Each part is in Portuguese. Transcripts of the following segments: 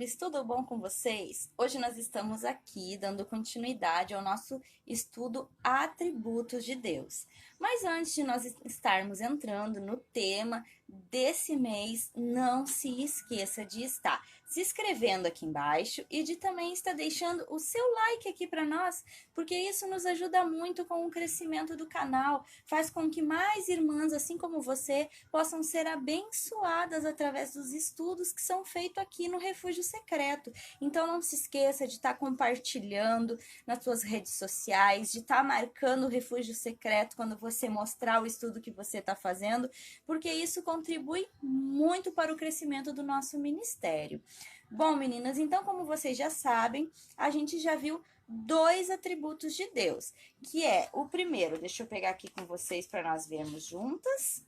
amores, tudo bom com vocês? Hoje nós estamos aqui dando continuidade ao nosso estudo Atributos de Deus. Mas antes de nós estarmos entrando no tema desse mês, não se esqueça de estar se inscrevendo aqui embaixo e de também estar deixando o seu like aqui para nós, porque isso nos ajuda muito com o crescimento do canal, faz com que mais irmãs, assim como você, possam ser abençoadas através dos estudos que são feitos aqui no Refúgio Secreto. Então não se esqueça de estar compartilhando nas suas redes sociais, de estar marcando o Refúgio Secreto quando você mostrar o estudo que você está fazendo, porque isso contribui muito para o crescimento do nosso ministério. Bom, meninas, então como vocês já sabem, a gente já viu 2 atributos de Deus, que é o primeiro, deixa eu pegar aqui com vocês para nós vermos juntas,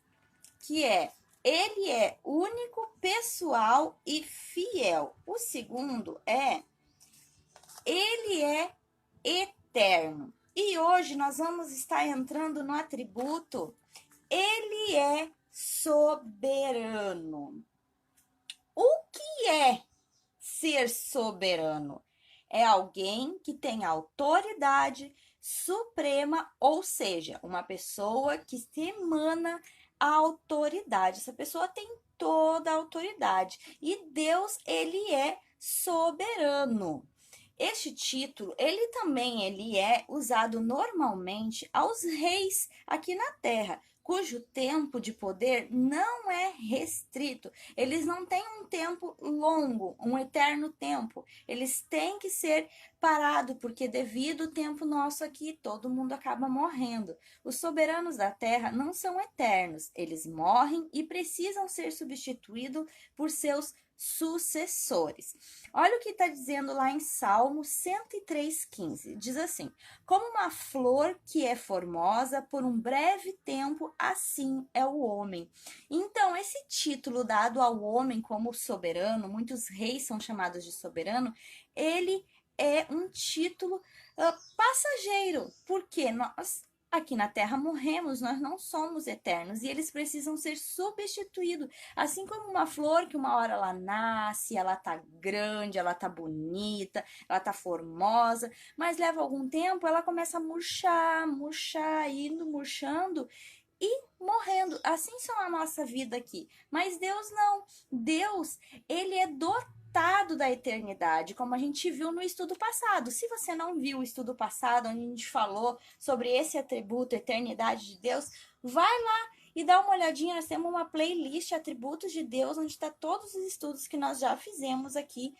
que é ele é único, pessoal e fiel. O segundo é ele é eterno. E hoje nós vamos estar entrando no atributo ele é soberano. O que é ser soberano? É alguém que tem autoridade suprema, ou seja, uma pessoa que emana a autoridade. Essa pessoa tem toda a autoridade. E Deus, ele é soberano. Este título, ele é usado normalmente aos reis aqui na Terra, cujo tempo de poder não é restrito. Eles não têm um tempo longo, um eterno tempo. Eles têm que ser parados, porque devido ao tempo nosso aqui, todo mundo acaba morrendo. Os soberanos da Terra não são eternos. Eles morrem e precisam ser substituídos por seus sucessores. Olha o que está dizendo lá em Salmo 103:15. Diz assim: como uma flor que é formosa por um breve tempo, assim é o homem. Então, esse título dado ao homem como soberano, muitos reis são chamados de soberano, ele é um título passageiro, porque nós aqui na Terra morremos, nós não somos eternos e eles precisam ser substituídos. Assim como uma flor que uma hora ela nasce, ela tá grande, ela tá bonita, ela tá formosa, mas leva algum tempo, ela começa a murchar, indo murchando e morrendo. Assim são a nossa vida aqui. Mas Deus não. Deus, ele é dotado da eternidade, como a gente viu no estudo passado. Se você não viu o estudo passado, onde a gente falou sobre esse atributo, eternidade de Deus, vai lá e dá uma olhadinha. Nós temos uma playlist Atributos de Deus, onde está todos os estudos que nós já fizemos aqui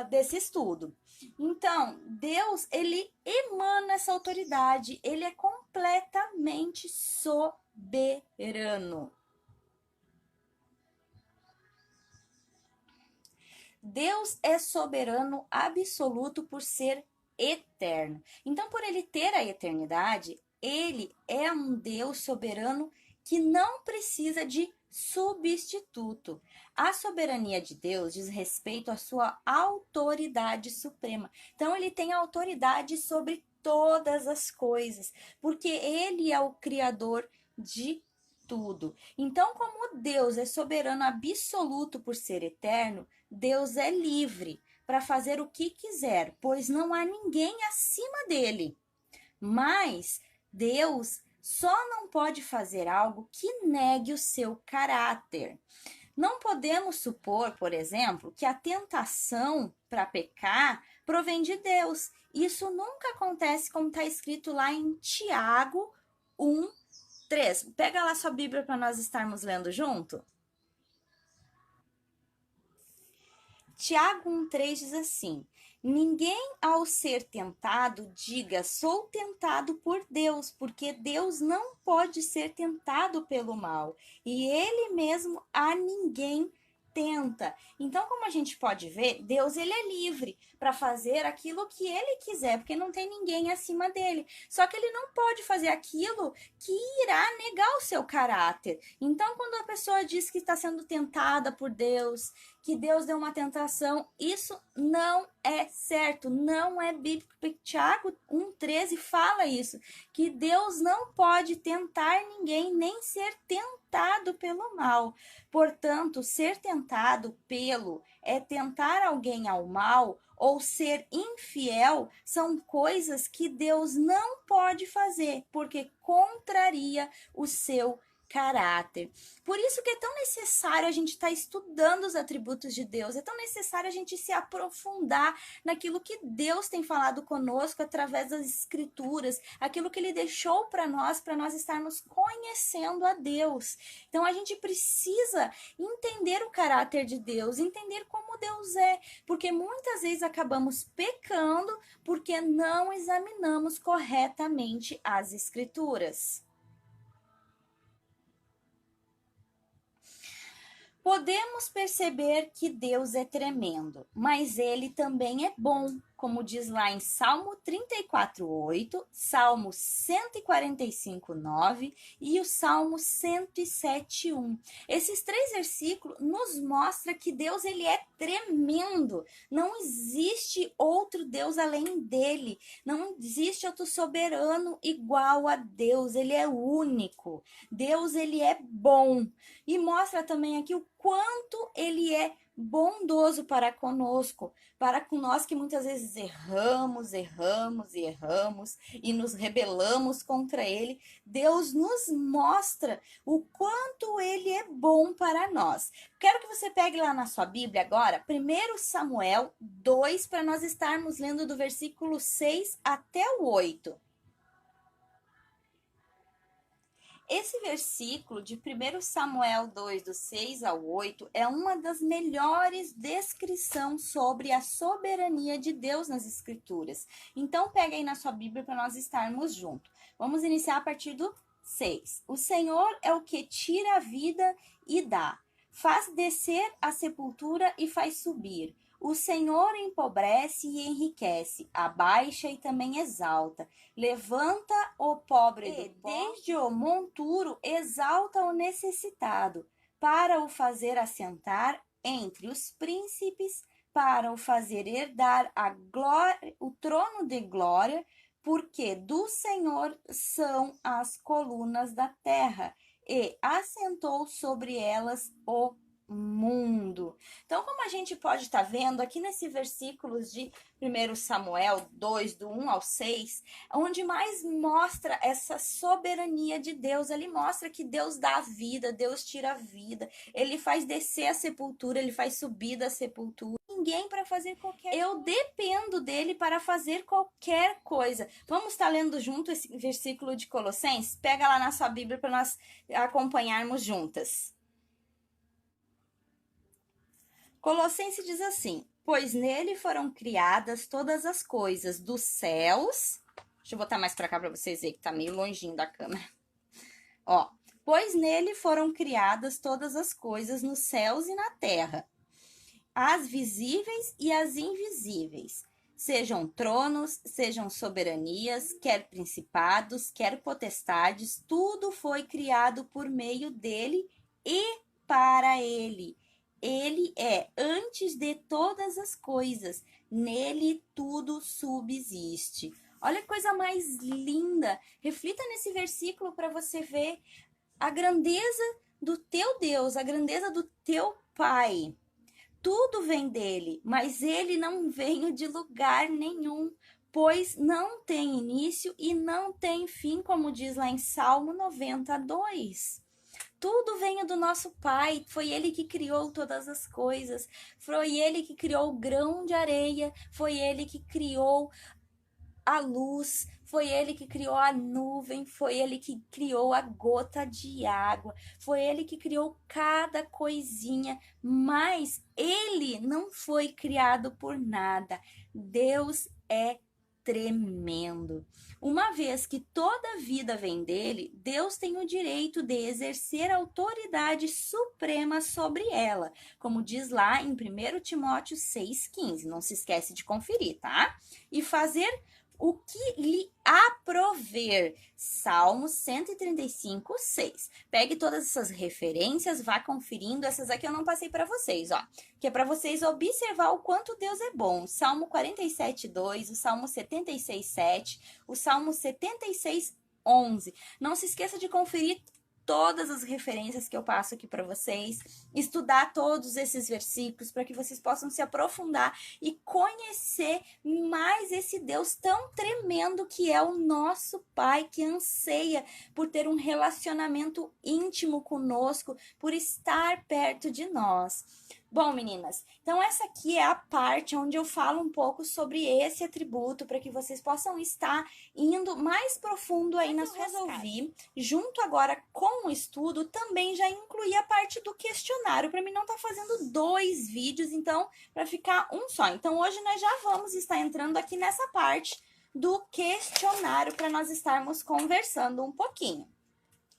desse estudo. Então, Deus, ele emana essa autoridade, ele é completamente soberano. Deus é soberano absoluto por ser eterno. Então, por ele ter a eternidade, ele é um Deus soberano que não precisa de substituto. A soberania de Deus diz respeito à sua autoridade suprema. Então, ele tem autoridade sobre todas as coisas, porque ele é o criador de tudo. Então, como Deus é soberano absoluto por ser eterno, Deus é livre para fazer o que quiser, pois não há ninguém acima dele. Mas Deus só não pode fazer algo que negue o seu caráter. Não podemos supor, por exemplo, que a tentação para pecar provém de Deus. Isso nunca acontece, como está escrito lá em Tiago 1:3. Pega lá sua Bíblia para nós estarmos lendo junto. Tiago 1:3 diz assim: ninguém ao ser tentado diga sou tentado por Deus, porque Deus não pode ser tentado pelo mal, e ele mesmo a ninguém tenta. Então, como a gente pode ver, Deus ele é livre para fazer aquilo que ele quiser, porque não tem ninguém acima dele. Só que ele não pode fazer aquilo que irá negar o seu caráter. Então, quando a pessoa diz que está sendo tentada por Deus, que Deus deu uma tentação. Isso não é certo, não é bíblico. Tiago 1,13 fala isso, que Deus não pode tentar ninguém, nem ser tentado pelo mal. Portanto, ser tentado é tentar alguém ao mal ou ser infiel são coisas que Deus não pode fazer, porque contraria o seu caráter. Por isso que é tão necessário a gente estar estudando os atributos de Deus, é tão necessário a gente se aprofundar naquilo que Deus tem falado conosco através das escrituras, aquilo que Ele deixou para nós estarmos conhecendo a Deus. Então a gente precisa entender o caráter de Deus, entender como Deus é, porque muitas vezes acabamos pecando porque não examinamos corretamente as escrituras. Podemos perceber que Deus é tremendo, mas Ele também é bom, como diz lá em Salmo 34:8, Salmo 145:9 e o Salmo 107:1. Esses 3 versículos nos mostram que Deus ele é tremendo. Não existe outro Deus além dele. Não existe outro soberano igual a Deus. Ele é único. Deus ele é bom. E mostra também aqui o quanto ele é bondoso para conosco, para com nós que muitas vezes erramos e nos rebelamos contra ele. Deus nos mostra o quanto ele é bom para nós. Quero que você pegue lá na sua Bíblia agora, 1 Samuel 2, para nós estarmos lendo do versículo 6 até o 8. Esse versículo de 1 Samuel 2, do 6 ao 8, é uma das melhores descrições sobre a soberania de Deus nas Escrituras. Então, pega aí na sua Bíblia para nós estarmos juntos. Vamos iniciar a partir do 6. O Senhor é o que tira a vida e dá, faz descer a sepultura e faz subir. O Senhor empobrece e enriquece, abaixa e também exalta. Levanta o pobre do pó, desde o monturo exalta o necessitado, para o fazer assentar entre os príncipes, para o fazer herdar a glória, o trono de glória, porque do Senhor são as colunas da terra, e assentou sobre elas o mundo. Então, como a gente pode estar vendo aqui nesse versículos de 1 Samuel 2, do 1 ao 6, onde mais mostra essa soberania de Deus, ele mostra que Deus dá a vida, Deus tira a vida, ele faz descer a sepultura, ele faz subir da sepultura. Ninguém para fazer qualquer coisa. Eu dependo dele para fazer qualquer coisa. Vamos estar lendo junto esse versículo de Colossenses? Pega lá na sua Bíblia para nós acompanharmos juntas. Colossenses diz assim: pois nele foram criadas todas as coisas dos céus. Deixa eu botar mais para cá para vocês verem que tá meio longinho da câmera. Ó, pois nele foram criadas todas as coisas nos céus e na terra, as visíveis e as invisíveis, sejam tronos, sejam soberanias, quer principados, quer potestades, tudo foi criado por meio dele e para ele. Ele é antes de todas as coisas, nele tudo subsiste. Olha que coisa mais linda. Reflita nesse versículo para você ver a grandeza do teu Deus, a grandeza do teu Pai. Tudo vem dele, mas ele não veio de lugar nenhum, pois não tem início e não tem fim, como diz lá em Salmo 92. Tudo vem do nosso Pai, foi Ele que criou todas as coisas, foi Ele que criou o grão de areia, foi Ele que criou a luz, foi Ele que criou a nuvem, foi Ele que criou a gota de água, foi Ele que criou cada coisinha, mas Ele não foi criado por nada. Deus é tremendo. Uma vez que toda vida vem dele, Deus tem o direito de exercer autoridade suprema sobre ela, como diz lá em 1 Timóteo 6,15. Não se esquece de conferir, tá? E fazer o que lhe aprover. Salmo 135, 6. Pegue todas essas referências, vá conferindo. Essas aqui eu não passei para vocês, ó. Que é para vocês observar o quanto Deus é bom. Salmo 47, 2, o Salmo 76, 7, o Salmo 76, 11. Não se esqueça de conferir todas as referências que eu passo aqui para vocês, estudar todos esses versículos para que vocês possam se aprofundar e conhecer mais esse Deus tão tremendo que é o nosso Pai, que anseia por ter um relacionamento íntimo conosco, por estar perto de nós. Bom, meninas, então essa aqui é a parte onde eu falo um pouco sobre esse atributo para que vocês possam estar indo mais profundo aí na sua. Resolvi, junto agora com o estudo, também já incluir a parte do questionário, para mim não estar fazendo 2 vídeos, então, para ficar um só. Então, hoje nós já vamos estar entrando aqui nessa parte do questionário para nós estarmos conversando um pouquinho.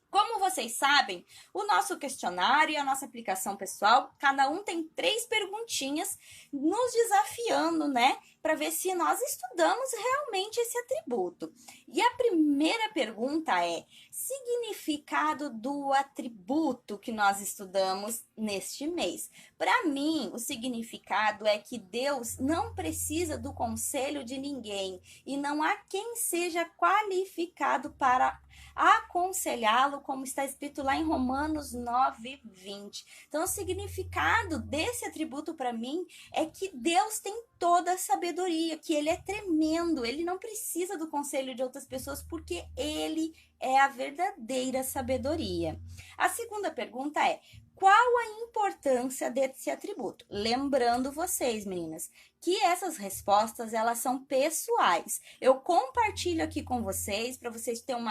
Como vocês sabem, o nosso questionário e a nossa aplicação pessoal, cada um tem 3 perguntinhas nos desafiando, né? Para ver se nós estudamos realmente esse atributo. E a primeira pergunta é: significado do atributo que nós estudamos neste mês? Para mim, o significado é que Deus não precisa do conselho de ninguém e não há quem seja qualificado para aconselhá-lo, como está escrito lá em Romanos 9, 20. Então, o significado desse atributo para mim é que Deus tem toda a sabedoria, que ele é tremendo, ele não precisa do conselho de outras pessoas porque ele é a verdadeira sabedoria. A segunda pergunta é: qual a importância desse atributo? Lembrando vocês, meninas, que essas respostas, elas são pessoais. Eu compartilho aqui com vocês, para vocês terem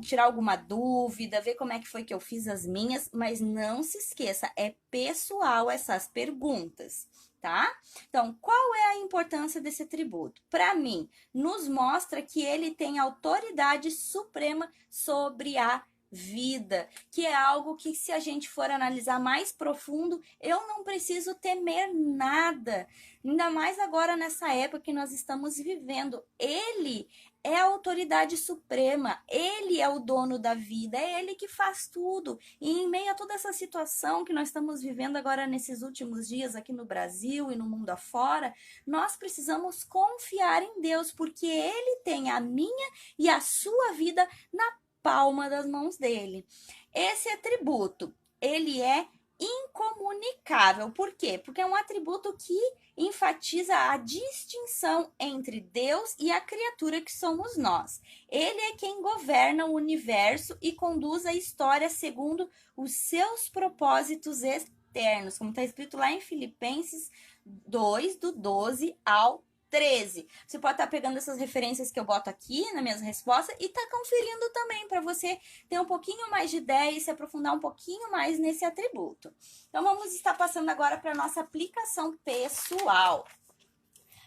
tirar alguma dúvida, ver como é que foi que eu fiz as minhas, mas não se esqueça, é pessoal essas perguntas, tá? Então, qual é a importância desse atributo? Para mim, nos mostra que ele tem autoridade suprema sobre a vida, que é algo que, se a gente for analisar mais profundo, eu não preciso temer nada, ainda mais agora nessa época que nós estamos vivendo. Ele é a autoridade suprema, ele é o dono da vida, é ele que faz tudo. E em meio a toda essa situação que nós estamos vivendo agora nesses últimos dias aqui no Brasil e no mundo afora, nós precisamos confiar em Deus, porque ele tem a minha e a sua vida na palma das mãos dele. Esse atributo, ele é incomunicável. Por quê? Porque é um atributo que enfatiza a distinção entre Deus e a criatura que somos nós. Ele é quem governa o universo e conduz a história segundo os seus propósitos eternos, como está escrito lá em Filipenses 2, do 12 ao 13. Você pode estar pegando essas referências que eu boto aqui nas minhas respostas e tá conferindo também para você ter um pouquinho mais de ideia e se aprofundar um pouquinho mais nesse atributo. Então, vamos estar passando agora para a nossa aplicação pessoal.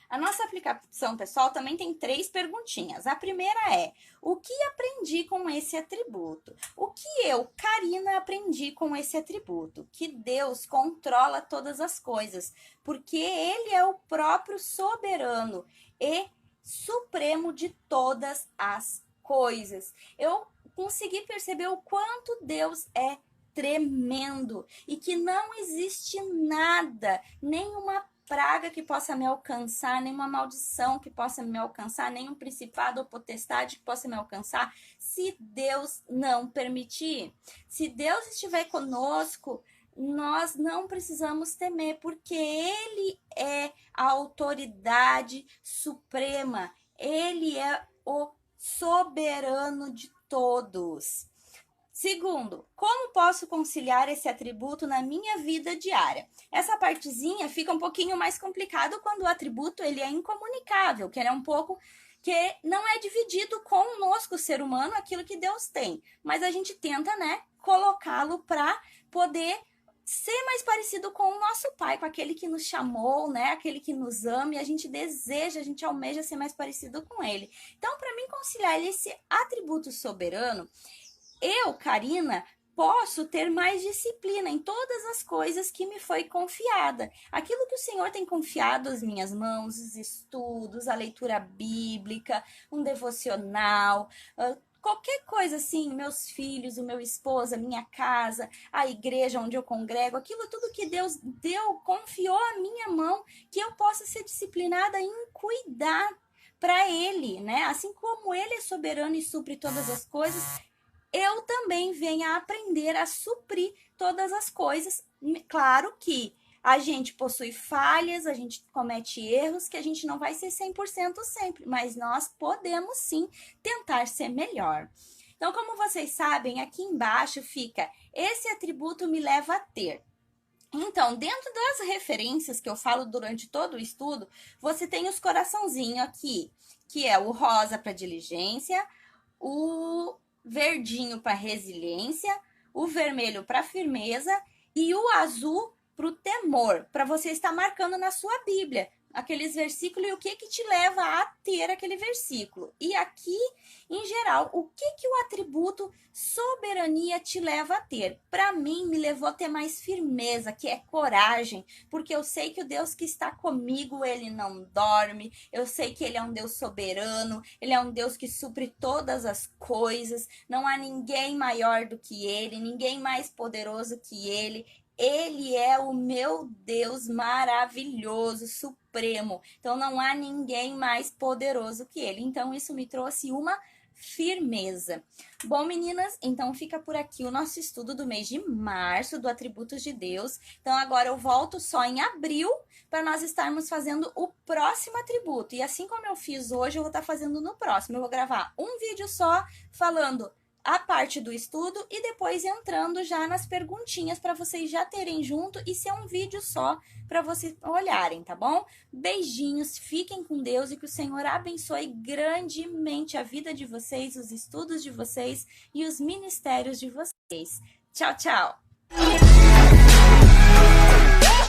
A nossa aplicação pessoal também tem 3 perguntinhas. A primeira é: o que aprendi com esse atributo? O que eu, Karina, aprendi com esse atributo? Que Deus controla todas as coisas, porque ele é o próprio soberano e supremo de todas as coisas. Eu consegui perceber o quanto Deus é tremendo e que não existe nada, nenhuma praga que possa me alcançar, nenhuma maldição que possa me alcançar, nenhum principado ou potestade que possa me alcançar, se Deus não permitir. Se Deus estiver conosco, nós não precisamos temer, porque ele é a autoridade suprema, ele é o soberano de todos. Segundo, como posso conciliar esse atributo na minha vida diária? Essa partezinha fica um pouquinho mais complicado quando o atributo ele é incomunicável, que ele é um pouco que não é dividido conosco, o ser humano, aquilo que Deus tem. Mas a gente tenta, né, colocá-lo para poder ser mais parecido com o nosso Pai, com aquele que nos chamou, né, aquele que nos ama, e a gente deseja, a gente almeja ser mais parecido com ele. Então, para mim conciliar esse atributo soberano, eu, Karina, posso ter mais disciplina em todas as coisas que me foi confiada. Aquilo que o Senhor tem confiado às minhas mãos, os estudos, a leitura bíblica, um devocional, qualquer coisa assim, meus filhos, o meu esposo, a minha casa, a igreja onde eu congrego, aquilo tudo que Deus confiou à minha mão, que eu possa ser disciplinada em cuidar para Ele, né? Assim como Ele é soberano e supre todas as coisas, eu também venho a aprender a suprir todas as coisas. Claro que a gente possui falhas, a gente comete erros, que a gente não vai ser 100% sempre, mas nós podemos sim tentar ser melhor. Então, como vocês sabem, aqui embaixo fica: esse atributo me leva a ter. Então, dentro das referências que eu falo durante todo o estudo, você tem os coraçãozinhos aqui, que é o rosa para diligência, o verdinho para resiliência, o vermelho para firmeza e o azul para o temor, para você estar marcando na sua Bíblia aqueles versículos e o que te leva a ter aquele versículo. E aqui, em geral, o que o atributo soberania te leva a ter? Para mim, me levou a ter mais firmeza, que é coragem, porque eu sei que o Deus que está comigo, ele não dorme, eu sei que ele é um Deus soberano, ele é um Deus que supre todas as coisas, não há ninguém maior do que ele, ninguém mais poderoso que ele. Ele é o meu Deus maravilhoso, supremo. Então, não há ninguém mais poderoso que ele. Então, isso me trouxe uma firmeza. Bom, meninas, então fica por aqui o nosso estudo do mês de março, do Atributos de Deus. Então, agora eu volto só em abril para nós estarmos fazendo o próximo atributo. E assim como eu fiz hoje, eu vou estar fazendo no próximo. Eu vou gravar um vídeo só falando a parte do estudo e depois entrando já nas perguntinhas para vocês já terem junto e ser um vídeo só para vocês olharem, tá bom? Beijinhos, fiquem com Deus e que o Senhor abençoe grandemente a vida de vocês, os estudos de vocês e os ministérios de vocês. Tchau, tchau!